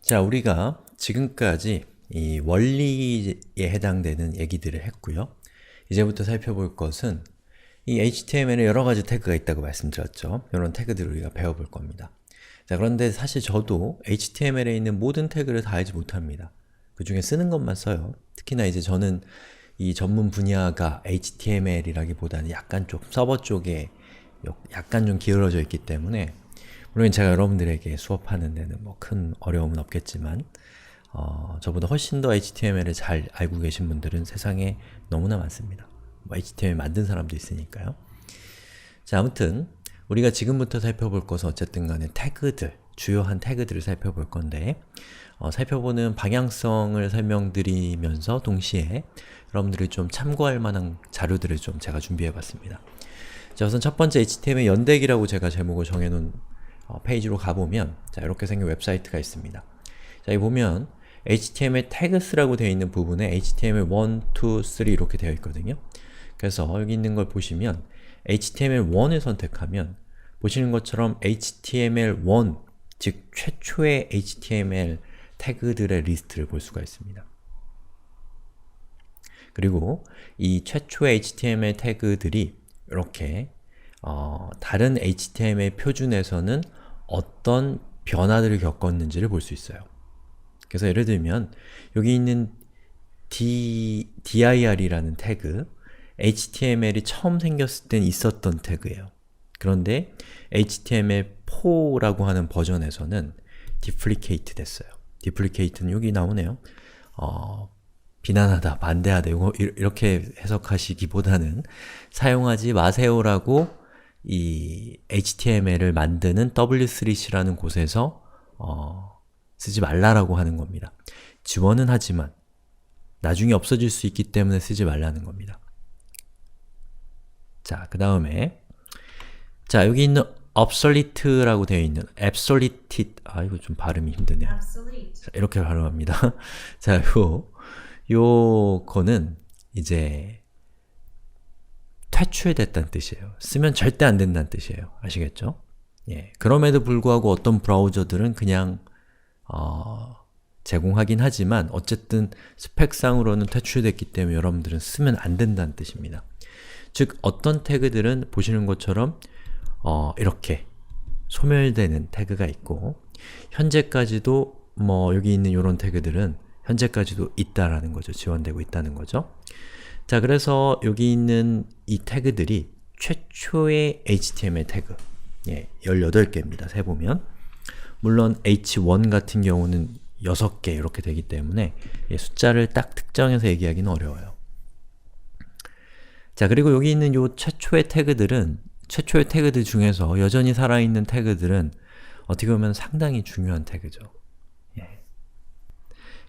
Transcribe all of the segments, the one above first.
자, 우리가 지금까지 이 원리에 해당되는 얘기들을 했고요. 이제부터 살펴볼 것은 이 HTML에 여러 가지 태그가 있다고 말씀드렸죠. 이런 태그들을 우리가 배워볼 겁니다. 자, 그런데 사실 저도 HTML에 있는 모든 태그를 다 알지 못합니다. 그 중에 쓰는 것만 써요. 특히나 이제 저는 이 전문 분야가 HTML이라기보다는 약간 좀 서버 쪽에 약간 좀 기울어져 있기 때문에 물론 제가 여러분들에게 수업하는 데는 뭐 큰 어려움은 없겠지만 저보다 훨씬 더 HTML을 잘 알고 계신 분들은 세상에 너무나 많습니다. 뭐 HTML 만든 사람도 있으니까요. 자, 아무튼 우리가 지금부터 살펴볼 것은 어쨌든 간에 태그들, 주요한 태그들을 살펴볼 건데 살펴보는 방향성을 설명드리면서 동시에 여러분들이 좀 참고할 만한 자료들을 좀 제가 준비해 봤습니다. 자, 우선 첫 번째 HTML 연대기라고 제가 제목을 정해놓은 페이지로 가보면 자, 이렇게 생긴 웹사이트가 있습니다. 자, 여기 보면 HTML tags라고 되어 있는 부분에 HTML 1, 2, 3 이렇게 되어 있거든요. 그래서 여기 있는 걸 보시면 HTML1을 선택하면 보시는 것처럼 HTML1, 즉 최초의 HTML 태그들의 리스트를 볼 수가 있습니다. 그리고 이 최초의 HTML 태그들이 이렇게 다른 HTML 표준에서는 어떤 변화들을 겪었는지를 볼 수 있어요. 그래서 예를 들면 여기 있는 dir이라는 태그, HTML이 처음 생겼을 땐 있었던 태그예요. 그런데 HTML4라고 하는 버전에서는 deprecate 됐어요. deprecate는 여기 나오네요. 비난하다, 반대하다 이렇게 해석하시기보다는 사용하지 마세요라고 이 HTML을 만드는 W3C라는 곳에서 쓰지 말라라고 하는 겁니다. 지원은 하지만 나중에 없어질 수 있기 때문에 쓰지 말라는 겁니다. 자, 그 다음에 자, 여기 있는 obsolete라고 되어 있는 absolute, 이거 좀 발음이 힘드네요. 자, 이렇게 발음합니다. 자, 요거는 이제 퇴출됐다는 뜻이에요. 쓰면 절대 안 된다는 뜻이에요. 아시겠죠? 예. 그럼에도 불구하고 어떤 브라우저들은 그냥 제공하긴 하지만 어쨌든 스펙상으로는 퇴출됐기 때문에 여러분들은 쓰면 안 된다는 뜻입니다. 즉, 어떤 태그들은 보시는 것처럼 이렇게 소멸되는 태그가 있고 현재까지도 여기 있는 이런 태그들은 현재까지도 있다라는 거죠. 지원되고 있다는 거죠. 자, 그래서 여기 있는 이 태그들이 최초의 HTML 태그 18개입니다. 세보면 물론 h1 같은 경우는 6개 이렇게 되기 때문에 숫자를 딱 특정해서 얘기하기는 어려워요. 자, 그리고 여기 있는 요 최초의 태그들은 최초의 태그들 중에서 여전히 살아있는 태그들은 어떻게 보면 상당히 중요한 태그죠.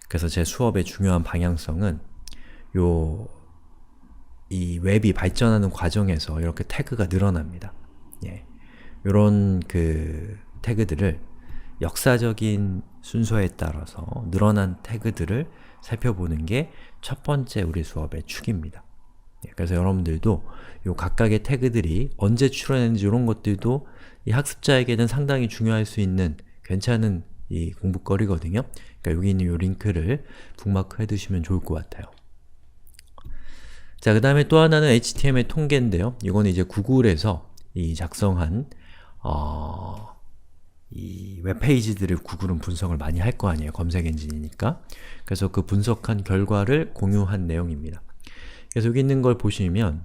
그래서 제 수업의 중요한 방향성은 이 웹이 발전하는 과정에서 이렇게 태그가 늘어납니다. 요런 그 태그들을 역사적인 순서에 따라서 늘어난 태그들을 살펴보는 게 첫 번째 우리 수업의 축입니다. 그래서 여러분들도 요 각각의 태그들이 언제 출현했는지 이런 것들도 이 학습자에게는 상당히 중요할 수 있는 괜찮은 이 공부거리거든요. 그러니까 여기 있는 요 링크를 북마크 해두시면 좋을 것 같아요. 자, 그 다음에 또 하나는 HTML 통계인데요. 이거는 이제 구글에서 이 작성한 이 웹페이지들을 구글은 분석을 많이 할 거 아니에요. 검색 엔진이니까. 그래서 그 분석한 결과를 공유한 내용입니다. 그래서 여기 있는 걸 보시면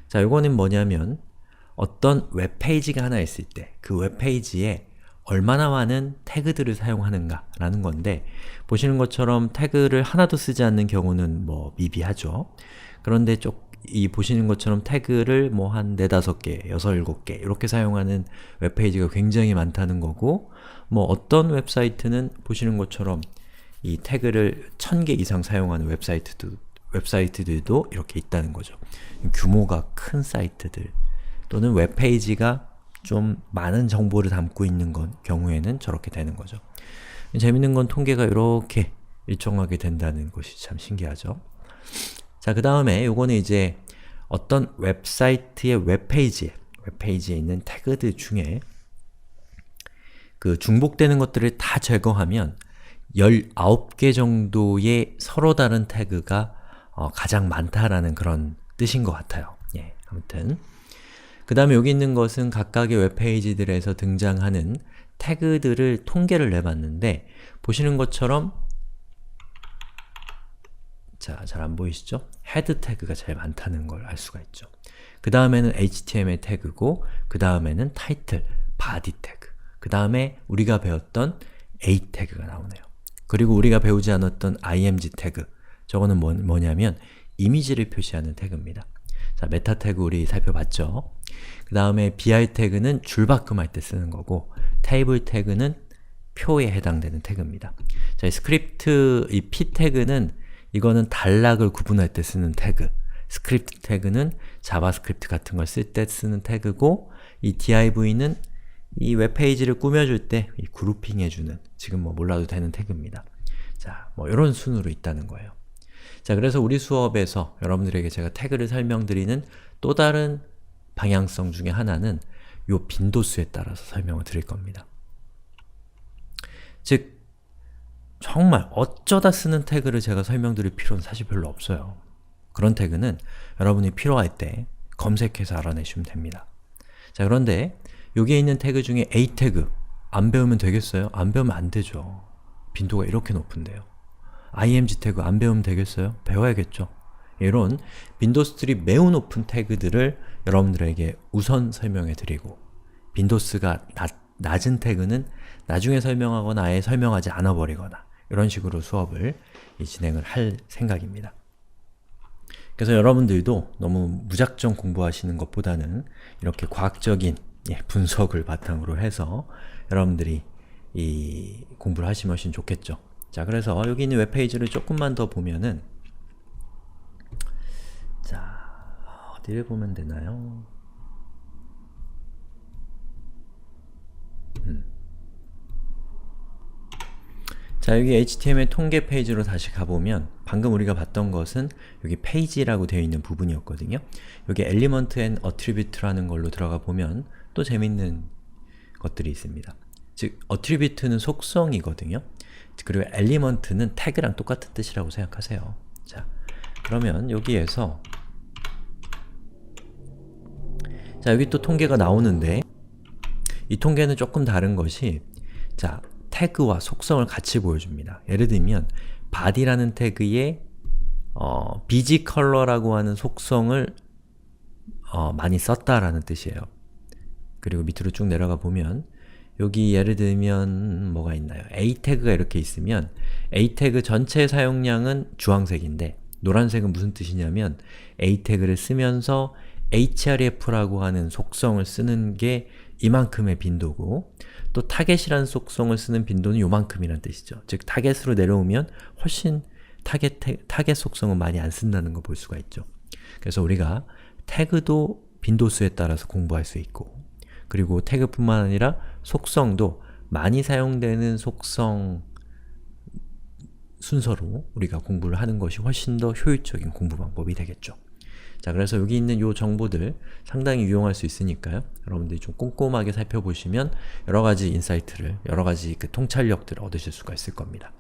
자, 이거는 뭐냐면 어떤 웹페이지가 하나 있을 때 그 웹페이지에 얼마나 많은 태그들을 사용하는가 라는 건데 보시는 것처럼 태그를 하나도 쓰지 않는 경우는 미비하죠. 그런데 보시는 것처럼 태그를 한 4, 5개, 6, 7개 이렇게 사용하는 웹페이지가 굉장히 많다는 거고 어떤 웹사이트는 보시는 것처럼 이 태그를 1000개 이상 사용하는 웹사이트들도 이렇게 있다는 거죠. 규모가 큰 사이트들 또는 웹페이지가 좀 많은 정보를 담고 있는 경우에는 저렇게 되는 거죠. 재밌는 건 통계가 이렇게 일정하게 된다는 것이 참 신기하죠. 자, 그 다음에 요거는 이제 어떤 웹사이트의 웹페이지에 있는 태그들 중에 그 중복되는 것들을 다 제거하면 19개 정도의 서로 다른 태그가 가장 많다라는 그런 뜻인 것 같아요. 예, 아무튼 그 다음에 여기 있는 것은 각각의 웹페이지들에서 등장하는 태그들을 통계를 내봤는데 보시는 것처럼 자, 잘 안 보이시죠? 헤드 태그가 제일 많다는 걸 알 수가 있죠. 그 다음에는 HTML 태그고 그 다음에는 타이틀, 바디 태그 그 다음에 우리가 배웠던 A 태그가 나오네요. 그리고 우리가 배우지 않았던 IMG 태그 저거는 뭐냐면 이미지를 표시하는 태그입니다. 자, 메타 태그 우리 살펴봤죠? 그 다음에 BI 태그는 줄바꿈할 때 쓰는 거고 테이블 태그는 표에 해당되는 태그입니다. 자, 이 스크립트, 이 P 태그는 이거는 단락을 구분할 때 쓰는 태그 스크립트 태그는 자바스크립트 같은 걸 쓸 때 쓰는 태그고 이 div는 이 웹페이지를 꾸며줄 때 이 그룹핑 해주는 지금 뭐 몰라도 되는 태그입니다. 자, 뭐 이런 순으로 있다는 거예요. 자, 그래서 우리 수업에서 여러분들에게 제가 태그를 설명드리는 또 다른 방향성 중에 하나는 요 빈도수에 따라서 설명을 드릴 겁니다. 즉, 정말 어쩌다 쓰는 태그를 제가 설명드릴 필요는 사실 별로 없어요. 그런 태그는 여러분이 필요할 때 검색해서 알아내시면 됩니다. 자, 그런데 여기에 있는 태그 중에 A 태그 안 배우면 되겠어요? 안 배우면 안 되죠. 빈도가 이렇게 높은데요. IMG 태그 안 배우면 되겠어요? 배워야겠죠. 이런 빈도수들이 매우 높은 태그들을 여러분들에게 우선 설명해 드리고 빈도수가 낮은 태그는 나중에 설명하거나 아예 설명하지 않아 버리거나 이런 식으로 수업을 진행을 할 생각입니다. 그래서 여러분들도 너무 무작정 공부하시는 것보다는 이렇게 과학적인 분석을 바탕으로 해서 여러분들이 이 공부를 하시면 훨씬 좋겠죠. 자, 그래서 여기 있는 웹페이지를 조금만 더 보면은 자, 어디를 보면 되나요? 자, 여기 HTML 통계 페이지로 다시 가보면 방금 우리가 봤던 것은 여기 페이지라고 되어 있는 부분이었거든요. 여기 Element and Attribute라는 걸로 들어가 보면 또 재밌는 것들이 있습니다. 즉, Attribute는 속성이거든요. 그리고 Element는 태그랑 똑같은 뜻이라고 생각하세요. 자, 그러면 여기에서 자, 여기 또 통계가 나오는데 이 통계는 조금 다른 것이 자, 태그와 속성을 같이 보여줍니다. 예를 들면 body라는 태그에 bg 컬러라고 하는 속성을 많이 썼다라는 뜻이에요. 그리고 밑으로 쭉 내려가 보면 여기 예를 들면 뭐가 있나요? A 태그가 이렇게 있으면 A 태그 전체 사용량은 주황색인데 노란색은 무슨 뜻이냐면 A 태그를 쓰면서 href라고 하는 속성을 쓰는 게 이만큼의 빈도고 또 타겟이라는 속성을 쓰는 빈도는 요만큼이라는 뜻이죠. 즉 타겟으로 내려오면 훨씬 타겟 속성은 많이 안 쓴다는 걸 볼 수가 있죠. 그래서 우리가 태그도 빈도수에 따라서 공부할 수 있고 그리고 태그뿐만 아니라 속성도 많이 사용되는 속성 순서로 우리가 공부를 하는 것이 훨씬 더 효율적인 공부 방법이 되겠죠. 자, 그래서 여기 있는 요 정보들 상당히 유용할 수 있으니까요. 여러분들이 좀 꼼꼼하게 살펴보시면 여러가지 인사이트를, 여러가지 그 통찰력들을 얻으실 수가 있을 겁니다.